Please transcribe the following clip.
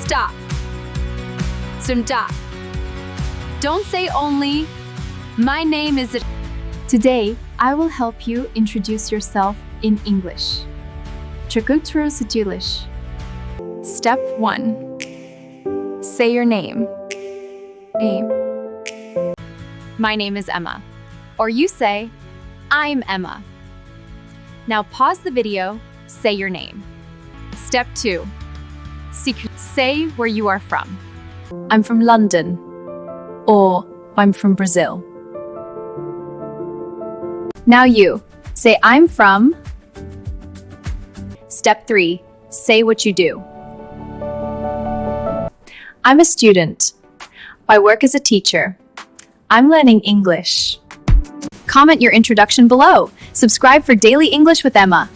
Stop. Stop. Don't say only. My name is... Today, I will help you introduce yourself in English. Çocuktur Sicilish. Step 1. Say your name. Name. My name is Emma. Or you say, I'm Emma. Now pause the video, say your name. Step 2. Say where you are from. I'm from London. Or I'm from Brazil. Now you, say I'm from. Step 3. Say what you do. I'm a student. I work as a teacher. I'm learning English. Comment your introduction below. Subscribe for Daily English with Emma.